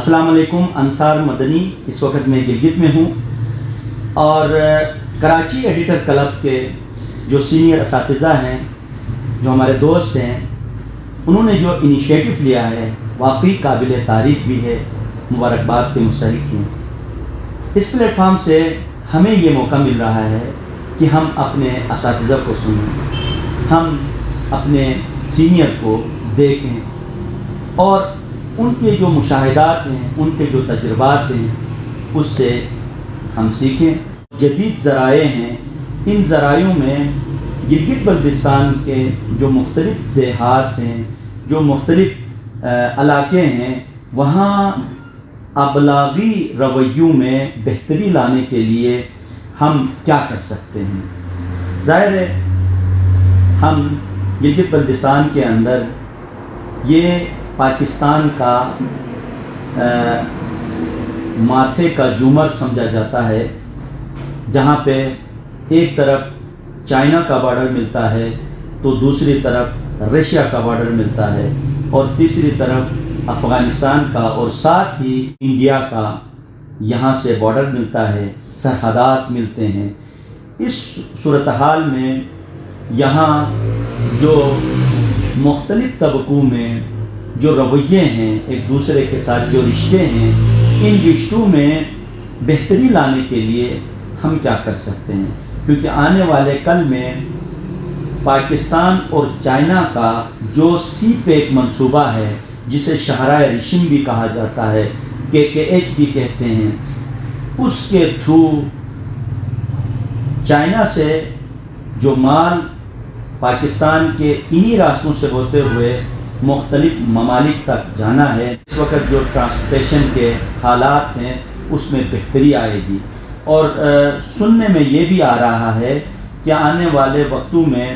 السلام علیکم. انصار مدنی اس وقت میں گلگت میں ہوں اور کراچی ایڈیٹر کلب کے جو سینئر اساتذہ ہیں، جو ہمارے دوست ہیں، انہوں نے جو انیشیٹو لیا ہے واقعی قابل تعریف بھی ہے، مبارکباد کے مستحق ہیں. اس پلیٹ فارم سے ہمیں یہ موقع مل رہا ہے کہ ہم اپنے اساتذہ کو سنیں، ہم اپنے سینئر کو دیکھیں اور ان کے جو مشاہدات ہیں، ان کے جو تجربات ہیں، اس سے ہم سیکھیں. جدید ذرائع ہیں، ان ذرائعوں میں گلگت بلتستان کے جو مختلف دیہات ہیں، جو مختلف علاقے ہیں، وہاں ابلاغی رویوں میں بہتری لانے کے لیے ہم کیا کر سکتے ہیں. ظاہر ہے ہم گلگت بلتستان کے اندر یہ پاکستان کا ماتھے کا جومر سمجھا جاتا ہے، جہاں پہ ایک طرف چائنا کا بارڈر ملتا ہے تو دوسری طرف رشیا کا بارڈر ملتا ہے اور تیسری طرف افغانستان کا اور ساتھ ہی انڈیا کا یہاں سے بارڈر ملتا ہے، سرحدات ملتے ہیں. اس صورتحال میں یہاں جو مختلف طبقوں میں جو رویے ہیں، ایک دوسرے کے ساتھ جو رشتے ہیں، ان رشتوں میں بہتری لانے کے لیے ہم کیا کر سکتے ہیں. کیونکہ آنے والے کل میں پاکستان اور چائنا کا جو سی پیک منصوبہ ہے، جسے شاہراہ ریشم بھی کہا جاتا ہے، KKH بھی کہتے ہیں، اس کے تھرو چائنا سے جو مال پاکستان کے انہی راستوں سے ہوتے ہوئے مختلف ممالک تک جانا ہے. اس وقت جو ٹرانسپورٹیشن کے حالات ہیں اس میں بہتری آئے گی. اور سننے میں یہ بھی آ رہا ہے کہ آنے والے وقتوں میں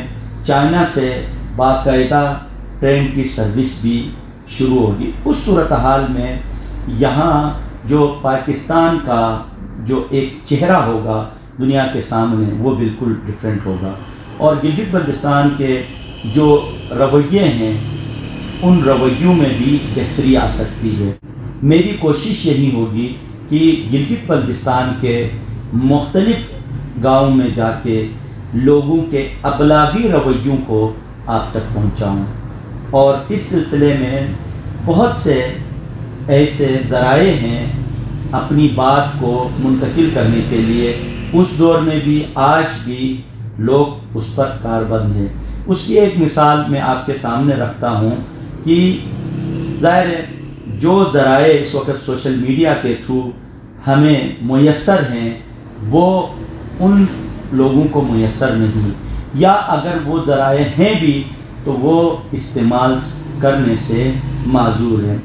چائنا سے باقاعدہ ٹرین کی سروس بھی شروع ہوگی. اس صورتحال میں یہاں جو پاکستان کا جو ایک چہرہ ہوگا دنیا کے سامنے، وہ بالکل ڈیفرنٹ ہوگا. اور گلگت بلتستان کے جو رویے ہیں، ان رویوں میں بھی بہتری آ سکتی ہے. میری کوشش یہی ہوگی کہ گلگت بلتستان کے مختلف گاؤں میں جا کے لوگوں کے ابلاغی رویوں کو آپ تک پہنچاؤں. اور اس سلسلے میں بہت سے ایسے ذرائع ہیں اپنی بات کو منتقل کرنے کے لیے. اس دور میں بھی آج بھی لوگ اس پر کاربند ہیں. اس کی ایک مثال میں آپ کے سامنے رکھتا ہوں کہ ظاہر ہے جو ذرائع اس وقت سوشل میڈیا کے تھرو ہمیں میسر ہیں، وہ ان لوگوں کو میسر نہیں، یا اگر وہ ذرائع ہیں بھی تو وہ استعمال کرنے سے معذور ہیں.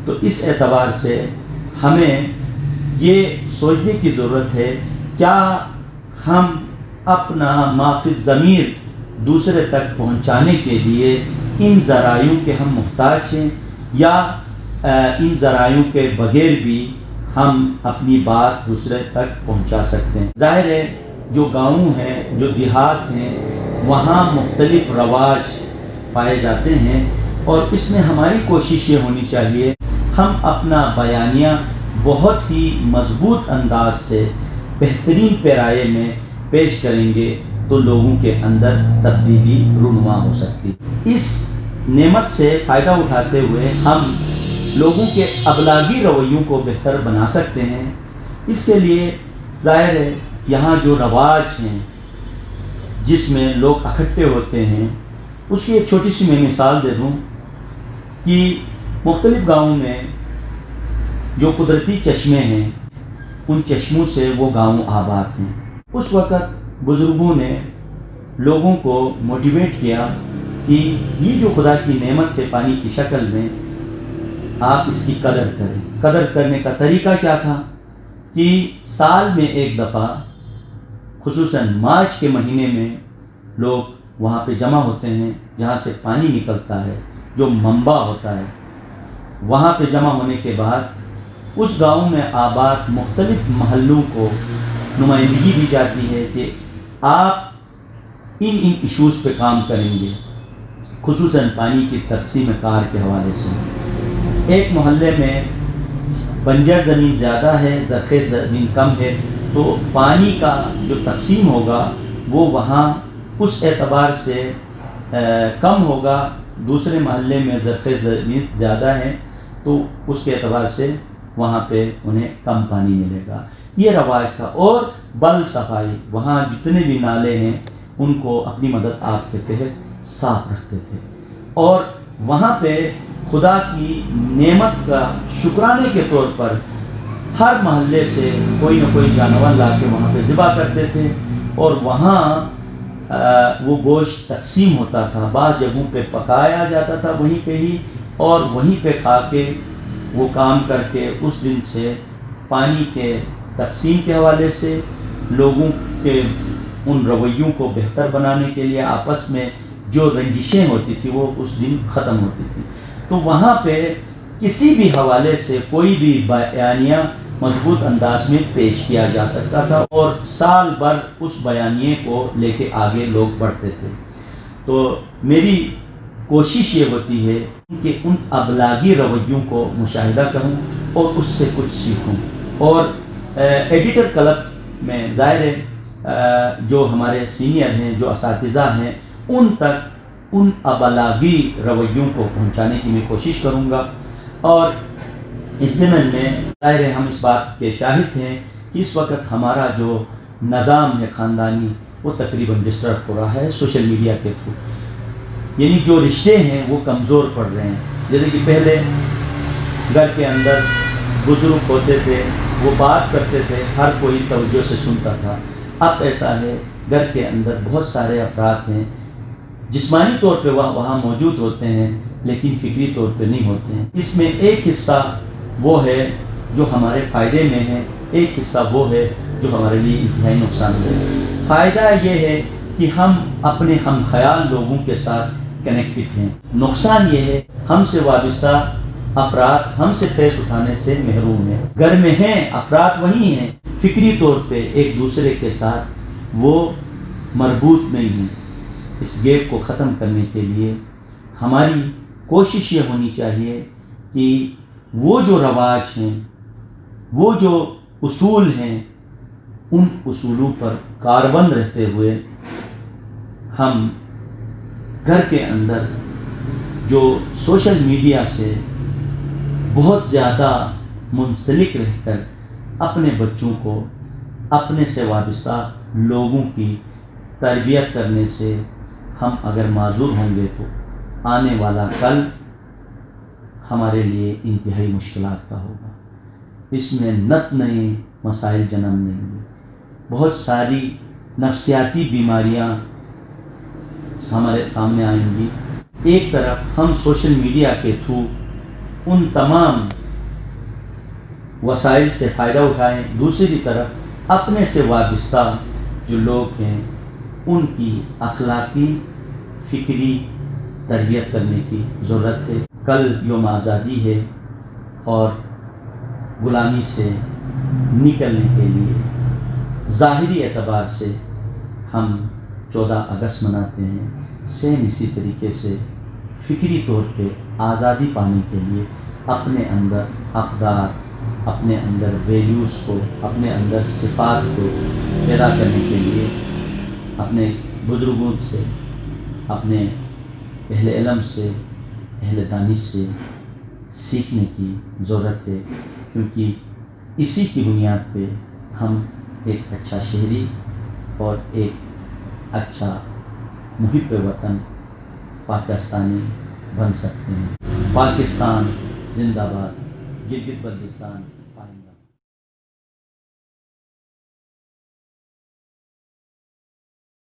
تو اس اعتبار سے ہمیں یہ سوچنے کی ضرورت ہے، کیا ہم اپنا ما فی الضمیر دوسرے تک پہنچانے کے لیے ان ذرائعوں کے ہم محتاج ہیں، یا ان ذرائعوں کے بغیر بھی ہم اپنی بات دوسرے تک پہنچا سکتے ہیں. ظاہر ہے جو گاؤں ہیں، جو دیہات ہیں، وہاں مختلف رواج پائے جاتے ہیں اور اس میں ہماری کوشش یہ ہونی چاہیے ہم اپنا بیانیہ بہت ہی مضبوط انداز سے بہترین پیرائے میں پیش کریں گے تو لوگوں کے اندر تبدیلی رونما ہو سکتی. اس نعمت سے فائدہ اٹھاتے ہوئے ہم لوگوں کے ابلاغی رویوں کو بہتر بنا سکتے ہیں. اس کے لیے ظاہر ہے یہاں جو رواج ہیں جس میں لوگ اکٹھے ہوتے ہیں، اس کی ایک چھوٹی سی میں مثال دے دوں کہ مختلف گاؤں میں جو قدرتی چشمے ہیں، ان چشموں سے وہ گاؤں آباد ہیں. اس وقت بزرگوں نے لوگوں کو موٹیویٹ کیا کہ یہ جو خدا کی نعمت ہے پانی کی شکل میں، آپ اس کی قدر کریں. قدر کرنے کا طریقہ کیا تھا کہ سال میں ایک دفعہ خصوصاً مارچ کے مہینے میں لوگ وہاں پہ جمع ہوتے ہیں جہاں سے پانی نکلتا ہے، جو منبع ہوتا ہے. وہاں پہ جمع ہونے کے بعد اس گاؤں میں آباد مختلف محلوں کو نمائندگی دی جاتی ہے کہ آپ ان ایشوز پہ کام کریں گے، خصوصاً پانی کی تقسیم کار کے حوالے سے. ایک محلے میں بنجر زمین زیادہ ہے، زرخیز زمین کم ہے، تو پانی کا جو تقسیم ہوگا وہ وہاں اس اعتبار سے کم ہوگا. دوسرے محلے میں زرخیز زمین زیادہ ہے تو اس کے اعتبار سے وہاں پہ انہیں کم پانی ملے گا. یہ رواج تھا. اور بل صفائی، وہاں جتنے بھی نالے ہیں ان کو اپنی مدد آپ کے تحت صاف رکھتے تھے، اور وہاں پہ خدا کی نعمت کا شکرانے کے طور پر ہر محلے سے کوئی نہ کوئی جانور لا کے وہاں پہ ذبح کرتے تھے، اور وہاں وہ گوشت تقسیم ہوتا تھا. بعض جگہوں پہ پکایا جاتا تھا وہیں پہ ہی، اور وہیں پہ کھا کے وہ کام کر کے اس دن سے پانی کے تقسیم کے حوالے سے لوگوں کے ان رویوں کو بہتر بنانے کے لیے آپس میں جو رنجشیں ہوتی تھی وہ اس دن ختم ہوتی تھی. تو وہاں پہ کسی بھی حوالے سے کوئی بھی بیانیہ مضبوط انداز میں پیش کیا جا سکتا تھا، اور سال بھر اس بیانیے کو لے کے آگے لوگ بڑھتے تھے. تو میری کوشش یہ ہوتی ہے کہ ان ابلاغی رویوں کو مشاہدہ کروں اور اس سے کچھ سیکھوں. اور ایڈیٹر کلب میں ظاہر ہے جو ہمارے سینئر ہیں، جو اساتذہ ہیں، ان تک ان ابلاغی رویوں کو پہنچانے کی میں کوشش کروں گا. اور اس ضمن میں ظاہر ہے ہم اس بات کے شاہد ہیں کہ اس وقت ہمارا جو نظام ہے خاندانی وہ تقریباً ڈسٹرب ہو رہا ہے سوشل میڈیا کے تھرو. یعنی جو رشتے ہیں وہ کمزور پڑ رہے ہیں. جیسے کہ پہلے گھر کے اندر بزرگ ہوتے تھے، وہ بات کرتے تھے، ہر کوئی توجہ سے سنتا تھا. اب ایسا ہے گھر کے اندر بہت سارے افراد ہیں، جسمانی طور پہ وہاں موجود ہوتے ہیں لیکن فکری طور پہ نہیں ہوتے ہیں. اس میں ایک حصہ وہ ہے جو ہمارے فائدے میں ہے، ایک حصہ وہ ہے جو ہمارے لیے انتہائی نقصان دہ ہے. فائدہ یہ ہے کہ ہم اپنے ہم خیال لوگوں کے ساتھ کنیکٹڈ ہیں. نقصان یہ ہے ہم سے وابستہ افراد ہم سے پیش اٹھانے سے محروم ہیں. گھر میں ہیں افراد وہی ہیں، فکری طور پہ ایک دوسرے کے ساتھ وہ مربوط نہیں ہیں. اس گیپ کو ختم کرنے کے لیے ہماری کوشش یہ ہونی چاہیے کہ وہ جو رواج ہیں، وہ جو اصول ہیں، ان اصولوں پر کاربند رہتے ہوئے ہم گھر کے اندر جو سوشل میڈیا سے بہت زیادہ منسلک رہ کر اپنے بچوں کو اپنے سے وابستہ لوگوں کی تربیت کرنے سے ہم اگر معذور ہوں گے تو آنے والا کل ہمارے لیے انتہائی مشکلات کا ہوگا. اس میں نت نئے مسائل جنم لیں گے، بہت ساری نفسیاتی بیماریاں ہمارے سامنے آئیں گی. ایک طرف ہم سوشل میڈیا کے تھرو ان تمام وسائل سے فائدہ اٹھائیں، دوسری طرف اپنے سے وابستہ جو لوگ ہیں ان کی اخلاقی فکری تربیت کرنے کی ضرورت ہے. کل یوم آزادی ہے اور غلامی سے نکلنے کے لیے ظاہری اعتبار سے ہم 14 اگست مناتے ہیں. سیم اسی طریقے سے فکری طور پہ آزادی پانے کے لیے اپنے اندر اقدار، اپنے اندر ویلیوز کو، اپنے اندر صفات کو پیدا کرنے کے لیے اپنے بزرگوں سے، اپنے اہل علم سے، اہل دانش سے سیکھنے کی ضرورت ہے. کیونکہ اسی کی بنیاد پہ ہم ایک اچھا شہری اور ایک اچھا محب وطن پاکستانی بن سکتے ہیں. پاکستان زندہ باد. گلگت بلتستان